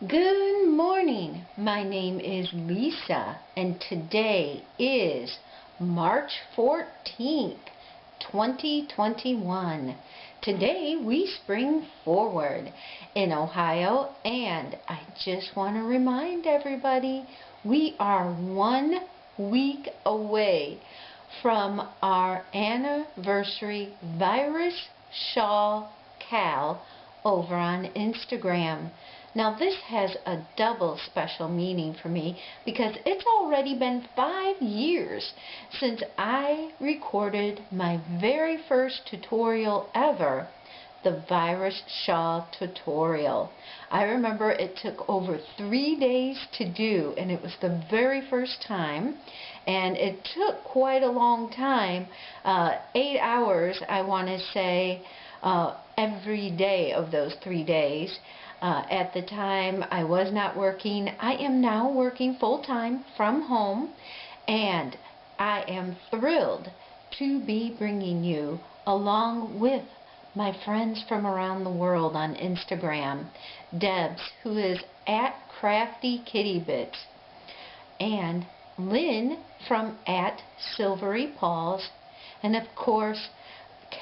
Good morning. My name is Lisa, and today is March 14th, 2021. Today we spring forward in Ohio, and I just want to remind everybody we are 1 week away from our anniversary virus shawl cal over on Instagram. Now this has a double special meaning for me because it's already been 5 years since I recorded my very first tutorial ever, the virus shawl tutorial. I remember it took over 3 days to do, and it was the very first time, and it took quite a long time, 8 hours I want to say, every day of those 3 days. At the time, I was not working. I am now working full-time from home, and I am thrilled to be bringing you, along with my friends from around the world on Instagram, Debs, who is at Crafty Kitty Bits, and Lynn from at Silvery Paws, and of course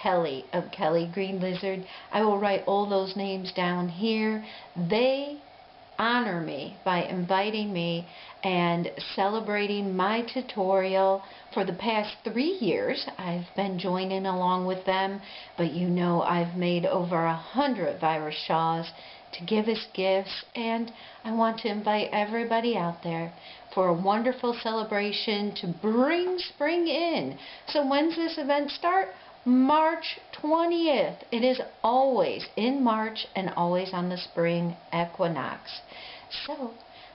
Kelly of Kelly Green Lizard. I will write all those names down here. They honor me by inviting me and celebrating my tutorial. For the past 3 years I've been joining along with them, but you know I've made over 100 virus shawls to give as gifts, and I want to invite everybody out there for a wonderful celebration to bring spring in. So when's this event start? March 20th. It is always in March and always on the spring equinox. So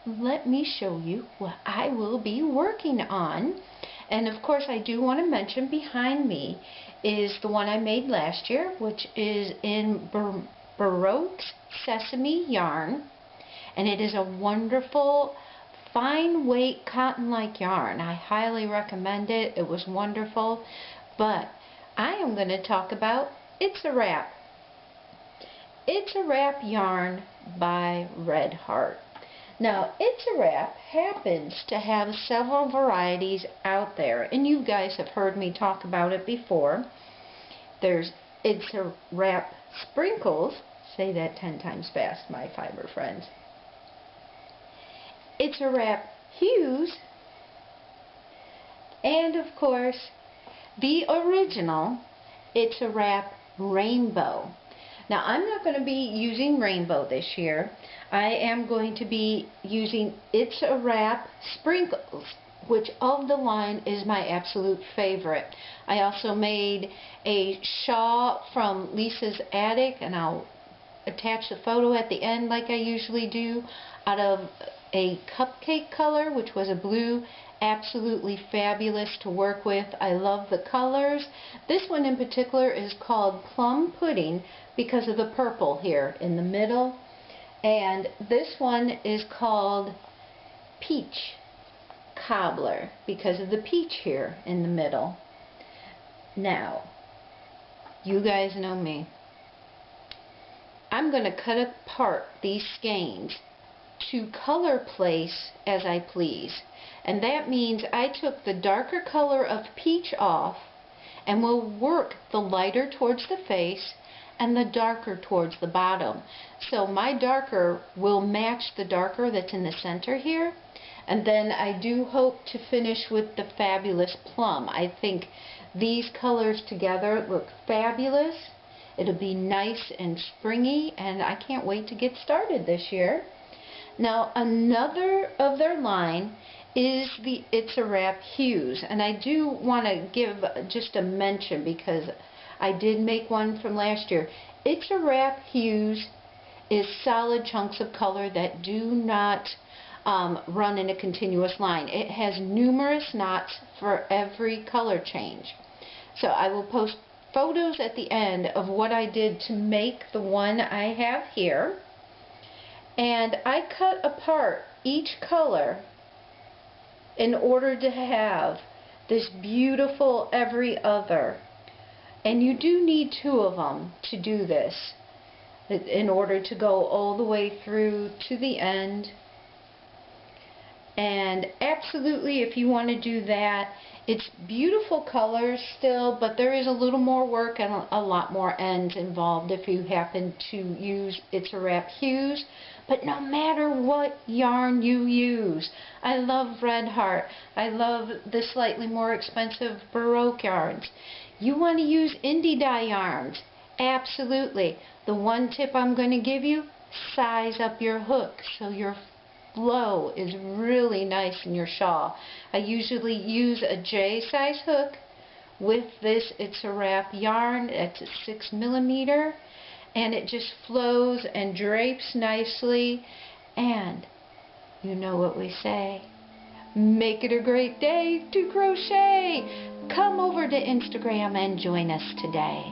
let me show you what I will be working on. And of course I do want to mention behind me is the one I made last year, which is in Baroque Sesame yarn, and it is a wonderful fine weight cotton-like yarn. I highly recommend it. It was wonderful. But I am going to talk about It's a Wrap. It's a Wrap yarn by Red Heart. Now, It's a Wrap happens to have several varieties out there, and you guys have heard me talk about it before. There's It's a Wrap Sprinkles. Say that 10 times fast, my fiber friends. It's a Wrap Hues, and of course the original It's a Wrap Rainbow. Now I'm not going to be using Rainbow this year. I am going to be using It's a Wrap Sprinkles, which of the line is my absolute favorite. I also made a shawl from Lisa's Attic, and I'll attach the photo at the end like I usually do, out of a cupcake color, which was a blue. Absolutely fabulous to work with. I love the colors. This one in particular is called Plum Pudding because of the purple here in the middle, and this one is called Peach Cobbler because of the peach here in the middle. Now, you guys know me. I'm going to cut apart these skeins to color place as I please. And that means I took the darker color of peach off and will work the lighter towards the face and the darker towards the bottom. So my darker will match the darker that's in the center here. And then I do hope to finish with the fabulous plum. I think these colors together look fabulous. It'll be nice and springy, and I can't wait to get started this year. Now, another of their line is the It's a Wrap Hues, and I do want to give just a mention because I did make one from last year. It's a Wrap Hues is solid chunks of color that do not run in a continuous line. It has numerous knots for every color change. So I will post photos at the end of what I did to make the one I have here. And I cut apart each color in order to have this beautiful every other. And you do need 2 of them to do this. in order to go all the way through to the end. And absolutely, if you want to do that, it's beautiful colors still, but there is a little more work and a lot more ends involved if you happen to use It's a Wrap hues. But no matter what yarn you use, I love Red Heart, I love the slightly more expensive Baroque yarns. You want to use indie dye yarns, absolutely. The one tip I'm going to give you, size up your hook so your flow is really nice in your shawl. I usually use a J size hook with this It's a Wrap yarn. It's a 6mm, and it just flows and drapes nicely. And you know what we say, make it a great day to crochet. Come over to Instagram and join us today.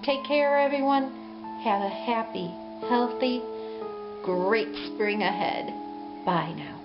Take care, everyone. Have a happy, healthy, great spring ahead. Bye now.